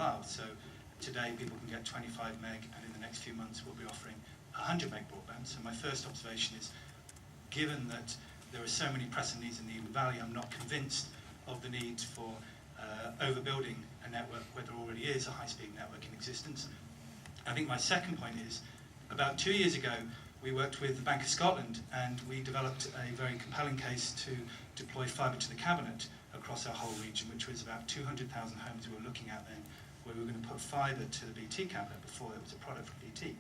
style. So today people can get 25 meg, and in the next few months we'll be offering 100 meg broadband. So my first observation is, given that there are so many pressing needs in the Eden Valley, I'm not convinced of the need for overbuilding a network where there already is a high-speed network in existence. I think my second point is, about 2 years ago, we worked with the Bank of Scotland and we developed a very compelling case to deploy fibre to the cabinet across our whole region, which was about 200,000 homes we were looking at then, where we were going to put fibre to the BT cabinet before it was a product from BT.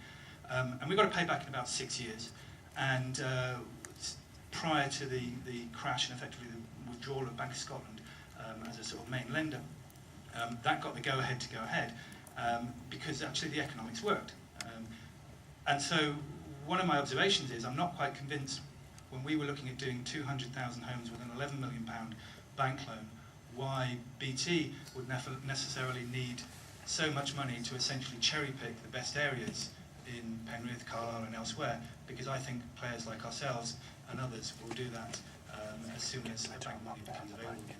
And we got to pay back in about 6 years. And prior to the crash and effectively the withdrawal of Bank of Scotland as a sort of main lender, that got the go-ahead to go ahead because actually the economics worked. And so one of my observations is I'm not quite convinced when we were looking at doing 200,000 homes with an £11 million bank loan, why BT would necessarily need so much money to essentially cherry-pick the best areas in Penrith, Carlisle and elsewhere, because I think players like ourselves and others will do that as soon as the bank money becomes available again.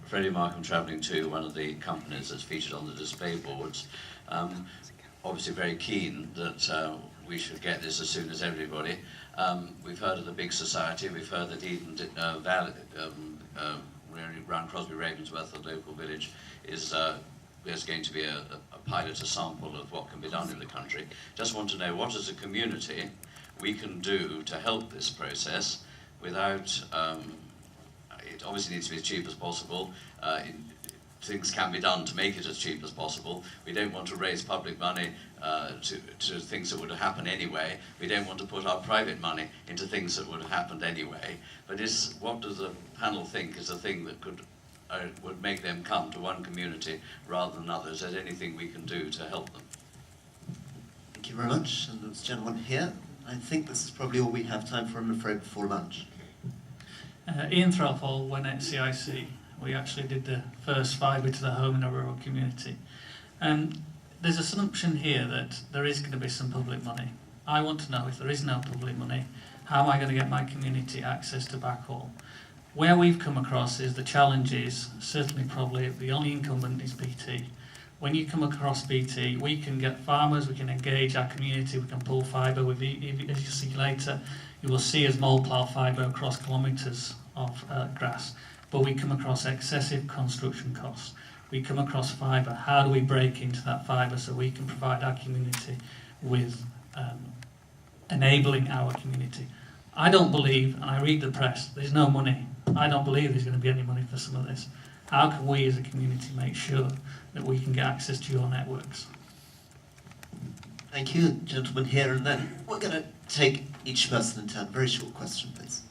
Freddie Markham, travelling to one of the companies that's featured on the display boards. Obviously very keen that we should get this as soon as everybody. We've heard of the big society, we've heard that Eden Valley, around Crosby Ravensworth, the local village, is there's going to be a pilot, a sample of what can be done in the country. Just want to know what as a community we can do to help this process without, it obviously needs to be as cheap as possible. Things can be done to make it as cheap as possible. We don't want to raise public money to things that would have happened anyway. We don't want to put our private money into things that would have happened anyway. But what does the panel think is the thing that would make them come to one community rather than others? Is there anything we can do to help them? Thank you very much. And this gentleman here, I think this is probably all we have time for, I'm afraid, before lunch. Ian Threlfall, when at CIC, we actually did the first fibre to the home in a rural community. There's an assumption here that there is going to be some public money. I want to know, if there is no public money, how am I going to get my community access to backhaul? Where we've come across is the challenge is, certainly probably the only incumbent is BT. When you come across BT, we can get farmers, we can engage our community, we can pull fibre. As you see later, you will see us mole plough fibre across kilometres of grass. But we come across excessive construction costs. We come across fibre. How do we break into that fibre so we can provide our community with enabling our community? I don't believe, and I read the press, there's no money. I don't believe there's going to be any money for some of this. How can we as a community make sure that we can get access to your networks? Thank you, gentlemen here, and then we're going to take each person in turn. Very short question, please.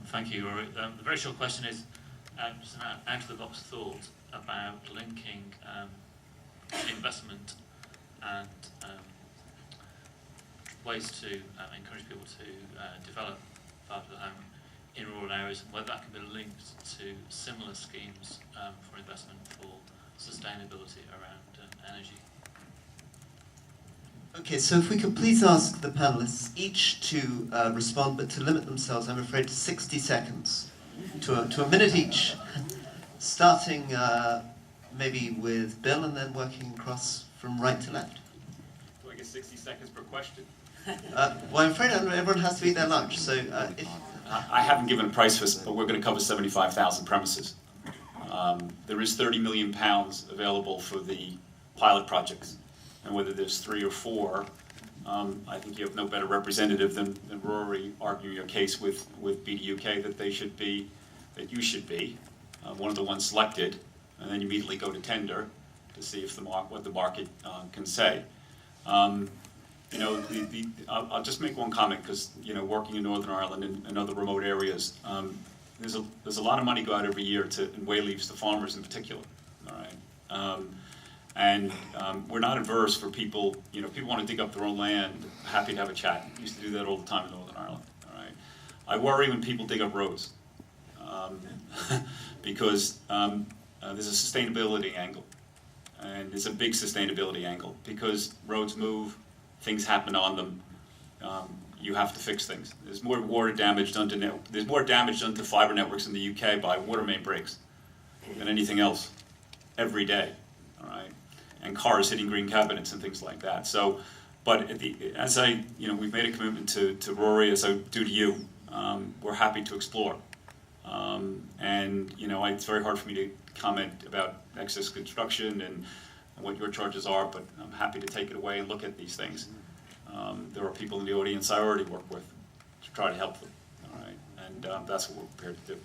Thank you, Rory. The very short question is just an out-of-the-box thought about linking investment and ways to encourage people to develop fibre to the home in rural areas, and whether that can be linked to similar schemes for investment for sustainability around energy. Okay, so if we could please ask the panelists each to respond, but to limit themselves, I'm afraid, to 60 seconds, to a minute each, starting maybe with Bill and then working across from right to left. Do I get 60 seconds per question? Well, I'm afraid everyone has to eat their lunch, so if... I haven't given a price for this, but we're going to cover 75,000 premises. There is £30 million available for the pilot projects. And whether there's 3 or 4, I think you have no better representative than Rory arguing your case with BDUK that they should be, that you should be one of the ones selected, and then you immediately go to tender to see if what the market can say. You know, I'll just make one comment because, you know, working in Northern Ireland and other remote areas, there's a lot of money go out every year in way leaves to farmers in particular. All right. And we're not adverse for people, you know, people want to dig up their own land, happy to have a chat. We used to do that all the time in Northern Ireland, all right? I worry when people dig up roads because there's a sustainability angle, and it's a big sustainability angle because roads move, things happen on them. you have to fix things. There's more water damage done to there's more damage done to fiber networks in the UK by water main breaks than anything else every day. All right, and cars hitting green cabinets and things like that. So, but as we've made a commitment to Rory, as I do to you. We're happy to explore, and it's very hard for me to comment about excess construction and what your charges are, but I'm happy to take it away and look at these things. There are people in the audience I already work with to try to help them, all right, and that's what we're prepared to do.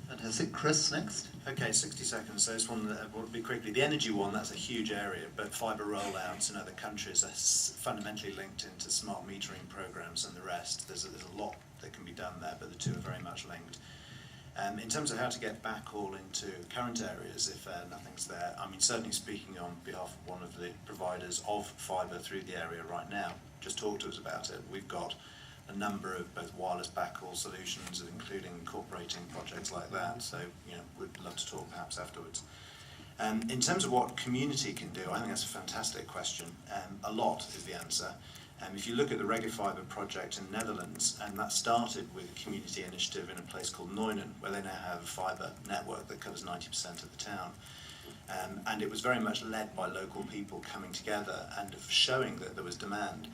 Fantastic. Chris, next. Okay, 60 seconds. So this one will be quickly. The energy one, that's a huge area, but fibre rollouts in other countries are fundamentally linked into smart metering programs and the rest. There's a lot that can be done there, but the two are very much linked. In terms of how to get backhaul into current areas, if nothing's there, I mean, certainly speaking on behalf of one of the providers of fibre through the area right now, just talk to us about it. We've got a number of both wireless backhaul solutions, including incorporating projects like that. So, we'd love to talk perhaps afterwards. In terms of what community can do, I think that's a fantastic question. A lot is the answer. If you look at the ReggaFiber project in the Netherlands, and that started with a community initiative in a place called Neunen, where they now have a fibre network that covers 90% of the town. And it was very much led by local people coming together and showing that there was demand.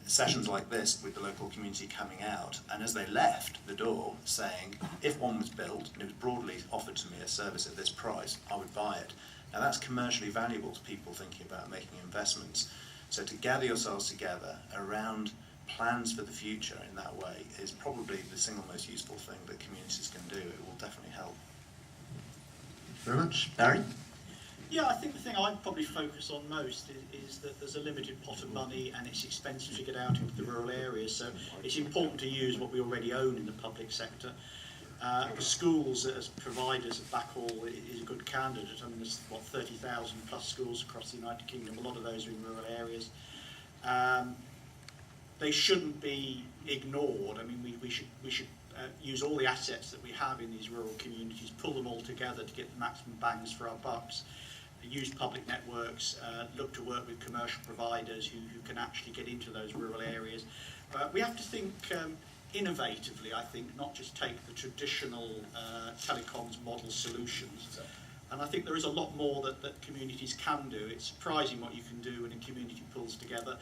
Sessions like this with the local community coming out, and as they left the door saying, if one was built and it was broadly offered to me a service at this price, I would buy it. Now that's commercially valuable to people thinking about making investments. So to gather yourselves together around plans for the future in that way is probably the single most useful thing that communities can do. It will definitely help. Thank you very much. Barry? Yeah, I think the thing I'd probably focus on most is that there's a limited pot of money and it's expensive to get out into the rural areas, so it's important to use what we already own in the public sector. Schools as providers of backhaul is a good candidate. I mean, there's 30,000 plus schools across the United Kingdom. A lot of those are in rural areas. They shouldn't be ignored. I mean, we should use all the assets that we have in these rural communities, pull them all together to get the maximum bangs for our bucks. Use public networks, look to work with commercial providers who can actually get into those rural areas. We have to think innovatively, I think, not just take the traditional telecoms model solutions. And I think there is a lot more that communities can do. It's surprising what you can do when a community pulls together.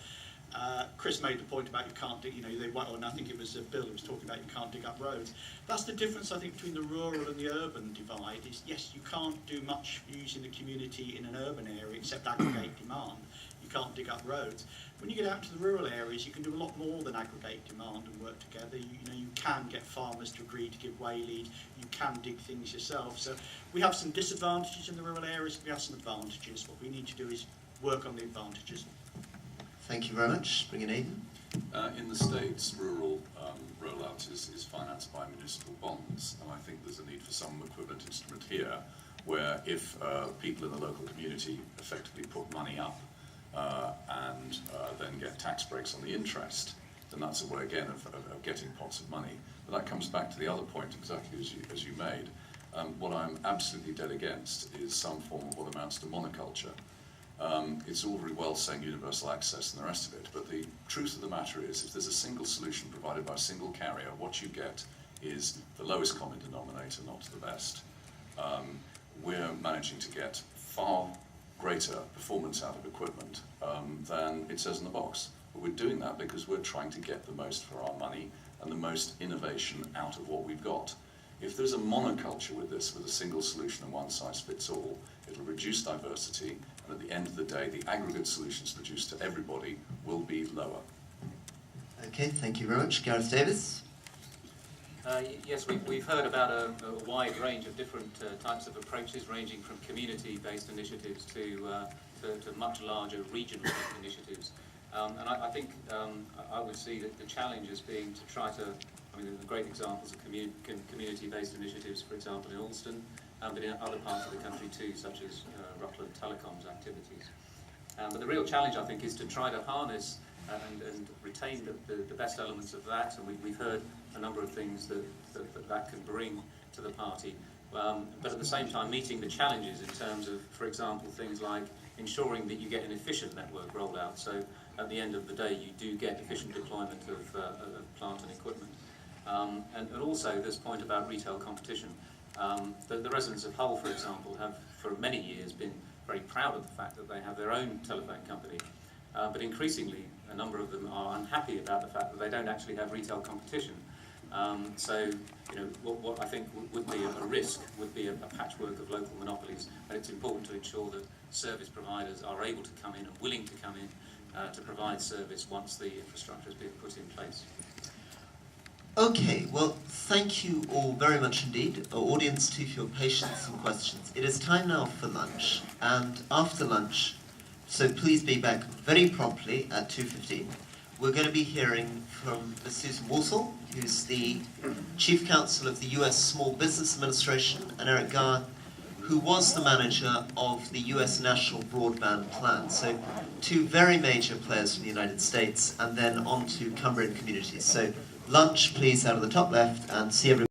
Chris made the point about you can't dig, and I think it was Bill who was talking about you can't dig up roads. That's the difference, I think, between the rural and the urban divide is, yes, you can't do much using the community in an urban area except aggregate demand. You can't dig up roads. When you get out to the rural areas, you can do a lot more than aggregate demand and work together. You can get farmers to agree to give waylead. You can dig things yourself. So we have some disadvantages in the rural areas. We have some advantages. What we need to do is work on the advantages. Thank you very much. Bring it Aidan. In the States, rural rollout is financed by municipal bonds, and I think there's a need for some equivalent instrument here, where if people in the local community effectively put money up and then get tax breaks on the interest, then that's a way again of getting pots of money. But that comes back to the other point exactly as you made. What I'm absolutely dead against is some form of what amounts to monoculture. It's all very well saying universal access and the rest of it, but the truth of the matter is, if there's a single solution provided by a single carrier, what you get is the lowest common denominator, not the best. We're managing to get far greater performance out of equipment than it says in the box. But we're doing that because we're trying to get the most for our money and the most innovation out of what we've got. If there's a monoculture with this, with a single solution and one size fits all, it'll reduce diversity, and at the end of the day, the aggregate solutions produced to everybody will be lower. Okay, thank you very much. Gareth Davis. Yes, we've heard about a wide range of different types of approaches, ranging from community-based initiatives to much larger regional initiatives. And I think I would see that the challenge as being to try to, there are great examples of community-based initiatives, for example, in Alston, but in other parts of the country too, such as Rutland Telecom's activities. But the real challenge, I think, is to try to harness and retain the best elements of that, and we've heard a number of things that can bring to the party. But at the same time, meeting the challenges in terms of, for example, things like ensuring that you get an efficient network rollout. So at the end of the day you do get efficient deployment of plant and equipment. And also this point about retail competition. The residents of Hull, for example, have for many years been very proud of the fact that they have their own telephone company, but increasingly a number of them are unhappy about the fact that they don't actually have retail competition. So, you know, what I think would be a risk would be a patchwork of local monopolies, and it's important to ensure that service providers are able to come in and willing to come in to provide service once the infrastructure has been put in place. Okay, well, thank you all very much indeed, our audience too, for your patience and questions. It is time now for lunch, and after lunch, so please be back very promptly at 2:15. We're going to be hearing from Ms. Susan Walsall, who's the Chief Counsel of the US Small Business Administration, and Eric Garr, who was the manager of the US National Broadband Plan. So two very major players from the United States, and then on to Cumbrian communities. So lunch, please, out of the top left, and see everyone.